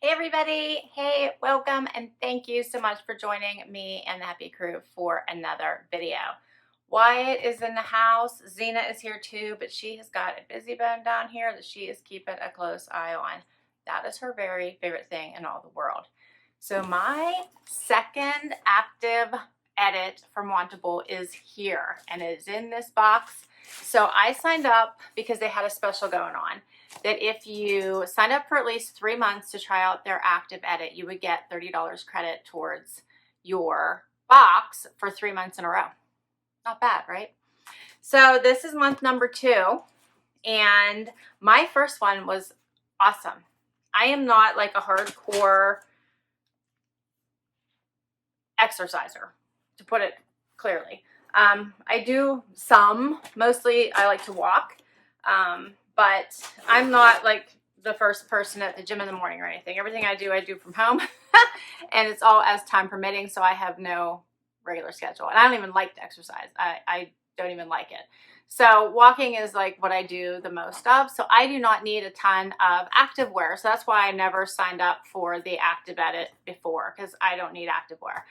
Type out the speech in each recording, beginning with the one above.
Hey everybody, hey, welcome and thank you so much for joining me and the Happy Crew for another video. Wyatt is in the house, Zena is here too, but she has got a busy bone down here that she is keeping a close eye on. That is her very favorite thing in all the world. So my second active edit from Wantable is here and it is in this box. So I signed up because they had a special going on, that if you signed up for at least 3 months to try out their active edit, you would get $30 credit towards your box for 3 months in a row. Not bad, right? So this is month number 2, and my first one was awesome. I am not like a hardcore exerciser, to put it clearly. I do some, mostly I like to walk, but I'm not like the first person at the gym in the morning or anything. Everything I do from home and it's all as time permitting, so I have no regular schedule and I don't even like to exercise. I don't even like it. So walking is like what I do the most of, so I do not need a ton of active wear. So that's why I never signed up for the active edit before, because I don't need active wear.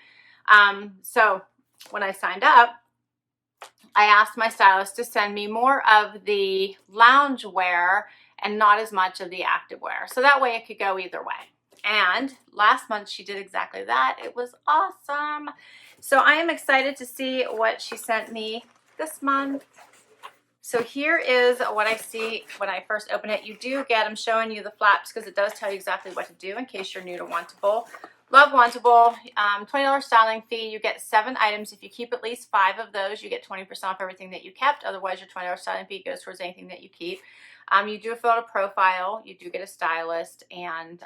So when I signed up, I asked my stylist to send me more of the lounge wear and not as much of the active wear. So that way it could go either way. And last month she did exactly that. It was awesome. So I am excited to see what she sent me this month. So here is what I see when I first open it. You do get, I'm showing you the flaps because it does tell you exactly what to do in case you're new to Wantable. Love Wantable. $20 styling fee. You get 7 items. If you keep at least 5 of those, you get 20% off everything that you kept. Otherwise, your $20 styling fee goes towards anything that you keep. You do fill out a profile. You do get a stylist, and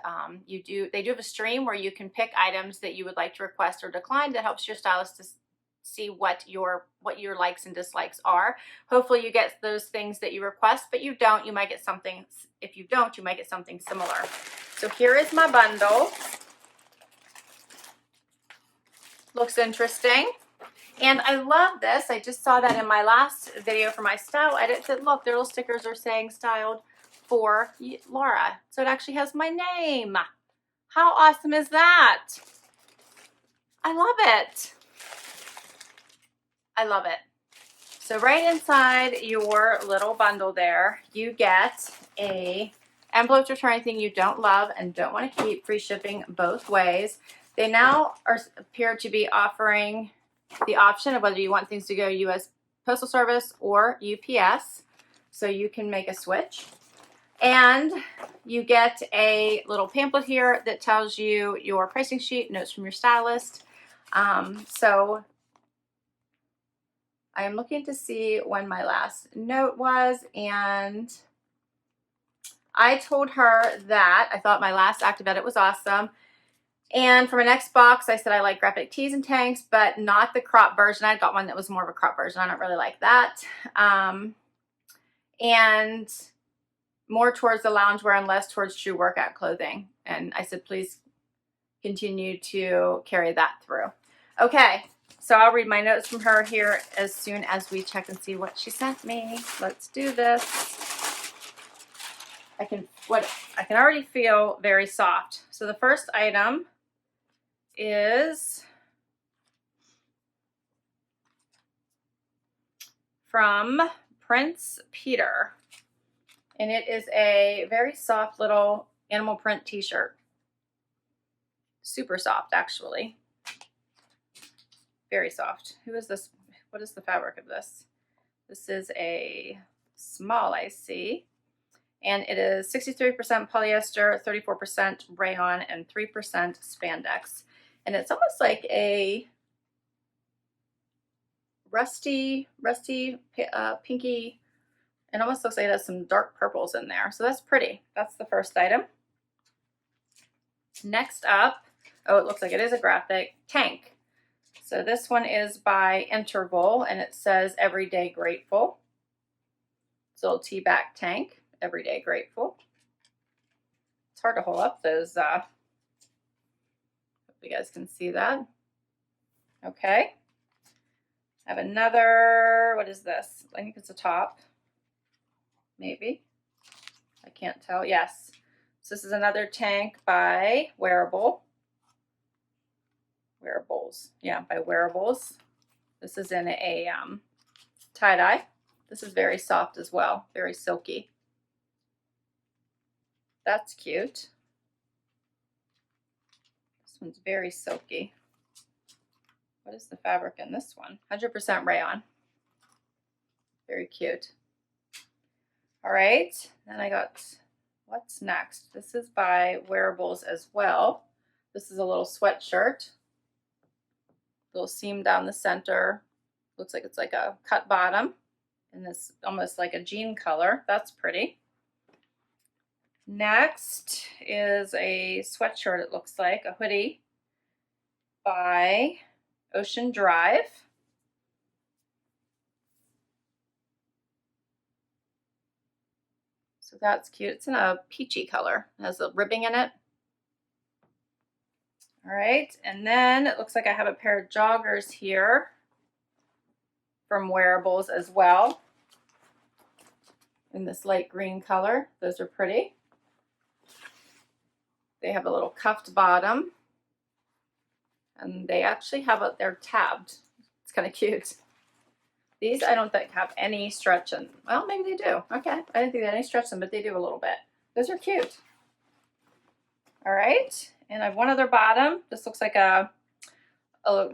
they do have a stream where you can pick items that you would like to request or decline. That helps your stylist to see what your likes and dislikes are. Hopefully you get those things that you request, but you don't, you might get something. If you don't, you might get something similar. So here is my bundle. Looks interesting. And I love this. I just saw that in my last video for my style edit. That look, their little stickers are saying styled for Laura. So it actually has my name. How awesome is that? I love it. I love it. So right inside your little bundle there, you get a envelope to return anything you don't love and don't want to keep, free shipping both ways. They now appear to be offering the option of whether you want things to go U.S. Postal Service or UPS, so you can make a switch. And you get a little pamphlet here that tells you your pricing sheet, notes from your stylist. So I am looking to see when my last note was, and I told her that I thought my last active edit was awesome. And for my next box, I said I like graphic tees and tanks, but not the crop version. I got one that was more of a crop version. I don't really like that. And more towards the loungewear and less towards true workout clothing. And I said, please continue to carry that through. Okay, so I'll read my notes from her here as soon as we check and see what she sent me. Let's do this. I can already feel very soft. So the first item is from Prince Peter, and it is a very soft little animal print t-shirt. Super soft, actually. Very soft. Who is this? What is the fabric of this? This is a small, I see. And it is 63% polyester, 34% rayon, and 3% spandex. And it's almost like a rusty, pinky, and almost looks like it has some dark purples in there. So that's pretty. That's the first item. Next up, oh, it looks like it is a graphic tank. So this one is by Interval, and it says Everyday Grateful. It's a little tea-back tank, Everyday Grateful. It's hard to hold up those, hope you guys can see that. Okay. I have another, what is this? I think it's a top, maybe. I can't tell, yes. So this is another tank by Wearables. Yeah, by Wearables. This is in a tie-dye. This is very soft as well, very silky. That's cute. This one's very silky. What is the fabric in this one? 100% rayon. Very cute. All right, then I got, what's next? This is by Wearables as well. This is a little sweatshirt. Little seam down the center. Looks like it's like a cut bottom. And this almost like a jean color. That's pretty. Next is a sweatshirt, it looks like, a hoodie by Ocean Drive. So that's cute. It's in a peachy color. It has a ribbing in it. All right, and then it looks like I have a pair of joggers here from Wearables as well in this light green color. Those are pretty. They have a little cuffed bottom, and they actually have they're tabbed. It's kind of cute. These I don't think have any stretch in. Well, maybe they do. Okay, I didn't think they had any stretch in, but they do a little bit. Those are cute. All right, and I have one other bottom. This looks like a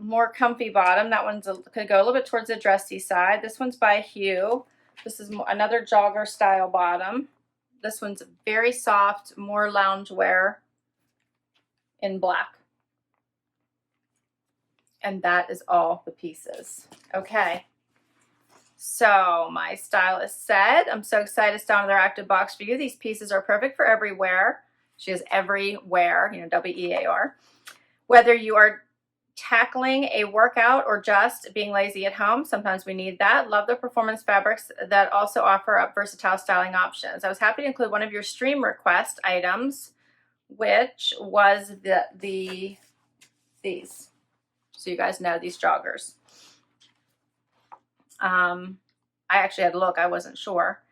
more comfy bottom. That one's could go a little bit towards the dressy side. This one's by Hue. This is another jogger style bottom. This one's very soft, more loungewear in black. And that is all the pieces. Okay. So my stylist said, I'm so excited to down their active box for you. These pieces are perfect for everywhere. She has everywhere, you know, W-E-A-R. Whether you are tackling a workout or just being lazy at home, sometimes we need that. Love the performance fabrics that also offer up versatile styling options. I was happy to include one of your stream request items, which was these. So you guys know these joggers. I actually had to look. I wasn't sure.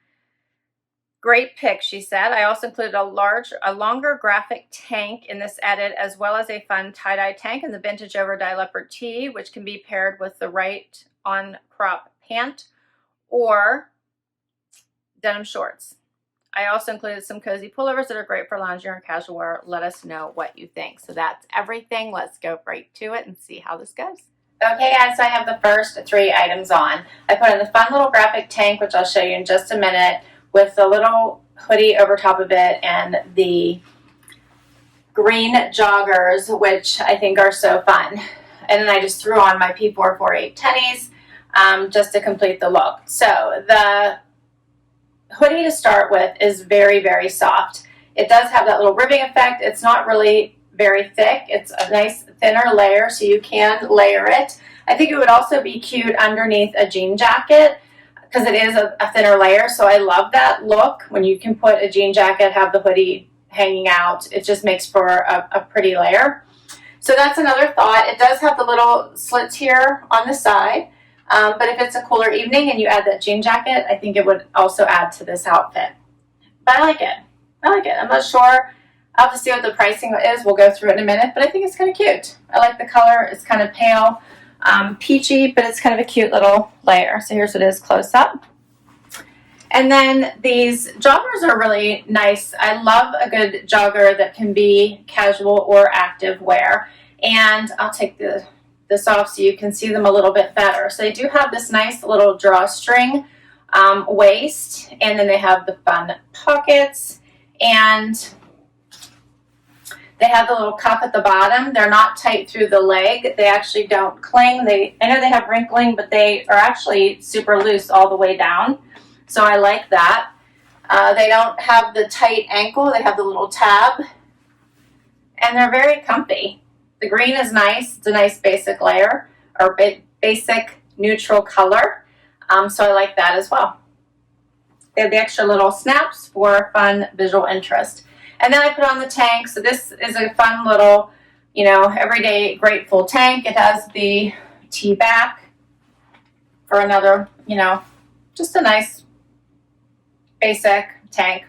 Great pick, she said. I also included a longer graphic tank in this edit, as well as a fun tie-dye tank in the vintage Overdyed Leopard tee, which can be paired with the right on crop pant or denim shorts. I also included some cozy pullovers that are great for loungewear and casual wear. Let us know what you think. So that's everything. Let's go right to it and see how this goes. Okay, guys, so I have the first 3 items on. I put in the fun little graphic tank, which I'll show you in just a minute, with the little hoodie over top of it and the green joggers, which I think are so fun. And then I just threw on my P448 tennies just to complete the look. So the hoodie to start with is very, very soft. It does have that little ribbing effect. It's not really very thick. It's a nice thinner layer, so you can layer it. I think it would also be cute underneath a jean jacket because it is a thinner layer, so I love that look when you can put a jean jacket, have the hoodie hanging out. It just makes for a pretty layer. So that's another thought. It does have the little slits here on the side, but if it's a cooler evening and you add that jean jacket, I think it would also add to this outfit. But I like it. I like it. I'm not sure. I'll have to see what the pricing is. We'll go through it in a minute, but I think it's kind of cute. I like the color. It's kind of pale, peachy, but it's kind of a cute little layer. So here's what it is close up. And then these joggers are really nice. I love a good jogger that can be casual or active wear. And I'll take this off so you can see them a little bit better. So they do have this nice little drawstring waist, and then they have the fun pockets, and they have the little cuff at the bottom. They're not tight through the leg. They actually don't cling. I know they have wrinkling, but they are actually super loose all the way down. So I like that. They don't have the tight ankle. They have the little tab. And they're very comfy. The green is nice. It's a nice basic layer, or basic neutral color. So I like that as well. They have the extra little snaps for fun visual interest. And then I put on the tank. So this is a fun little, you know, everyday grateful tank. It has the tee back for another, you know, just a nice basic tank.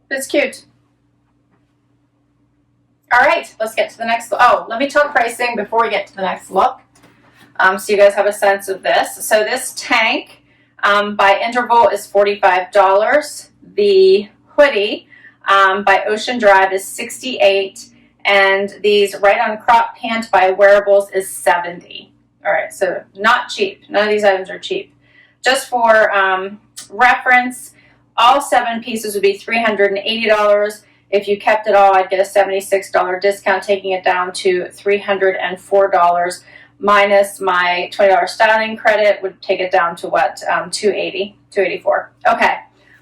It's cute. All right, let's get to the next. Oh, let me talk pricing before we get to the next look, so you guys have a sense of this. So this tank by Interval is $45. The hoodie by Ocean Drive is $68, and these Right On Crop Pant by Wearables is $70. All right, so not cheap. None of these items are cheap. Just for reference, all 7 pieces would be $380. If you kept it all, I'd get a $76 discount, taking it down to $304, minus my $20 styling credit would take it down to what? $284. Okay,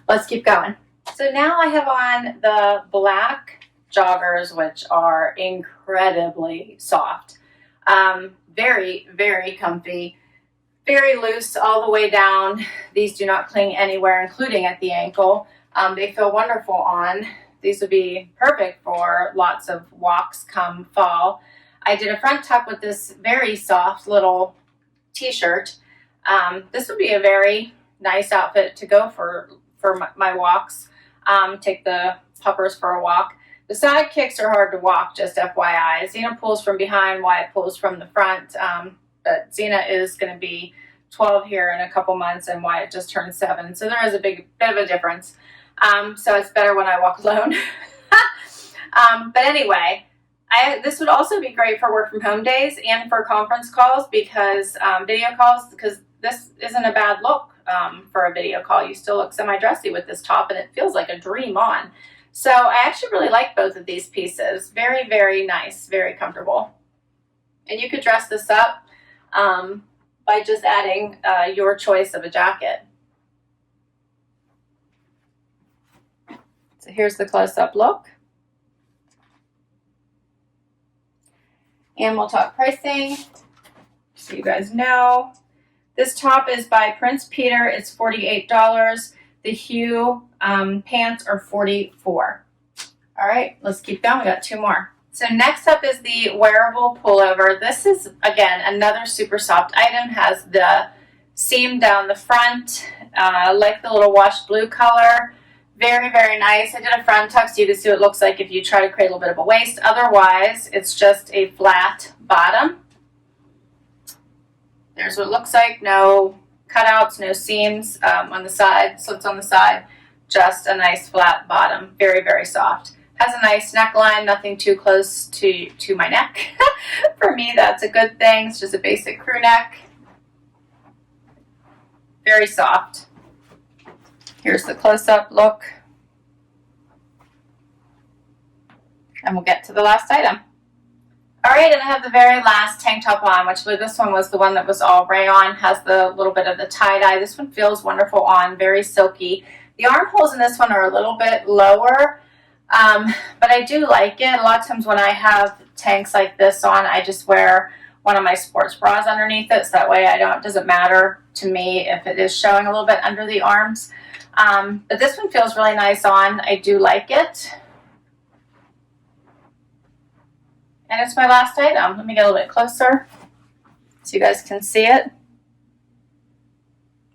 let's keep going. So now I have on the black joggers, which are incredibly soft. Very, very comfy. Very loose all the way down. These do not cling anywhere, including at the ankle. They feel wonderful on. These would be perfect for lots of walks come fall. I did a front tuck with this very soft little t-shirt. This would be a very nice outfit to go for my walks. Take the puppers for a walk. The side kicks are hard to walk, just FYI. Xena pulls from behind, Wyatt pulls from the front. But Xena is going to be 12 here in a couple months, and Wyatt just turned 7. So there is a big bit of a difference. So it's better when I walk alone. But anyway, this would also be great for work from home days and for conference calls, because video calls, because this isn't a bad look for a video call. You still look semi-dressy with this top, and it feels like a dream on. So I actually really like both of these pieces. Very, very nice, very comfortable. And you could dress this up by just adding your choice of a jacket. So here's the close-up look. And we'll talk pricing, so you guys know. This top is by Prince Peter. It's $48. The Hue pants are $44. All right, let's keep going. We got 2 more. So next up is the wearable pullover. This is, again, another super soft item. Has the seam down the front. I like the little washed blue color. Very, very nice. I did a front tuck so you can see what it looks like if you try to create a little bit of a waist. Otherwise, it's just a flat bottom. There's what it looks like. No cutouts, no seams on the side, slits on the side. Just a nice flat bottom. Very, very soft. Has a nice neckline, nothing too close to my neck. For me, that's a good thing. It's just a basic crew neck. Very soft. Here's the close-up look. And we'll get to the last item. All right, and I have the very last tank top on, which this one was the one that was all rayon, has the little bit of the tie-dye. This one feels wonderful on, very silky. The armholes in this one are a little bit lower, but I do like it. A lot of times when I have tanks like this on, I just wear one of my sports bras underneath it, so that way it doesn't matter to me if it is showing a little bit under the arms. But this one feels really nice on. I do like it. And it's my last item. Let me get a little bit closer so you guys can see it.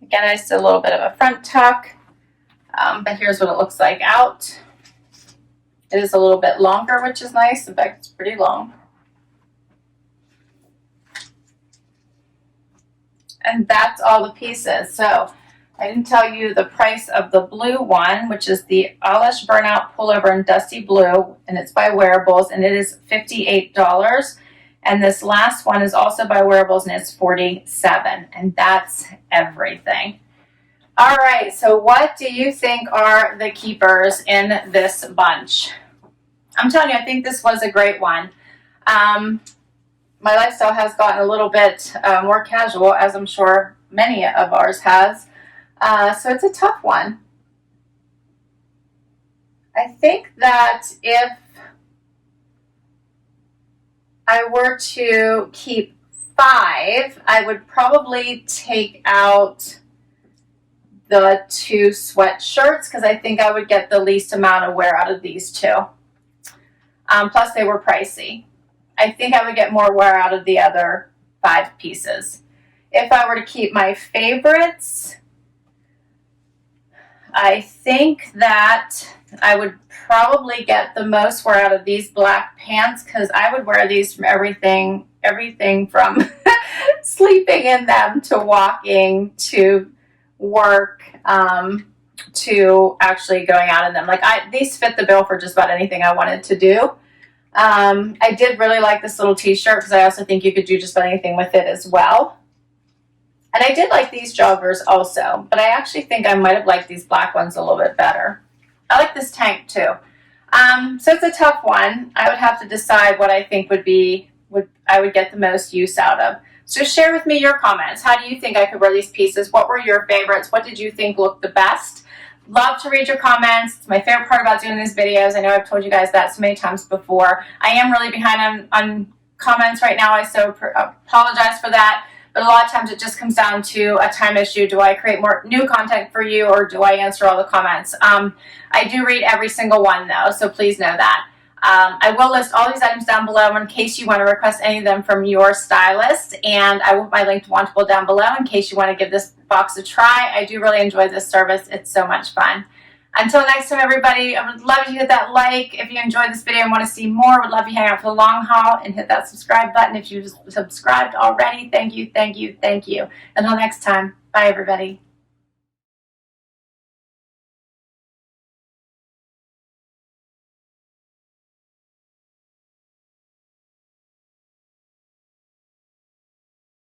Again, I just did a little bit of a front tuck, but here's what it looks like out. It is a little bit longer, which is nice. In fact, it's pretty long. And that's all the pieces. So I didn't tell you the price of the blue one, which is the Alish Burnout Pullover in Dusty Blue, and it's by Wearables, and it is $58. And this last one is also by Wearables, and it's $47. And that's everything. All right, so what do you think are the keepers in this bunch? I'm telling you, I think this was a great one. My lifestyle has gotten a little bit more casual, as I'm sure many of ours has. So it's a tough one. I think that if I were to keep 5, I would probably take out the 2 sweatshirts, because I think I would get the least amount of wear out of these 2. Plus they were pricey. I think I would get more wear out of the other 5 pieces. If I were to keep my favorites, I think that I would probably get the most wear out of these black pants because I would wear these from everything from sleeping in them to walking to work to actually going out in them. Like these fit the bill for just about anything I wanted to do. I did really like this little t-shirt because I also think you could do just about anything with it as well. And I did like these joggers also, but I actually think I might have liked these black ones a little bit better. I like this tank too. So it's a tough one. I would have to decide what I think I would get the most use out of. So share with me your comments. How do you think I could wear these pieces? What were your favorites? What did you think looked the best? Love to read your comments. It's my favorite part about doing these videos. I know I've told you guys that so many times before. I am really behind on comments right now. I so apologize for that. But a lot of times it just comes down to a time issue. Do I create more new content for you, or do I answer all the comments? I do read every single one though, so please know that. I will list all these items down below in case you want to request any of them from your stylist, and I will put my link to Wantable down below in case you want to give this box a try. I do really enjoy this service. It's so much fun. Until next time, everybody, I would love if you hit that like. If you enjoyed this video and want to see more, would love you hang out for the long haul and hit that subscribe button if you've subscribed already. Thank you, thank you, thank you. Until next time, bye everybody.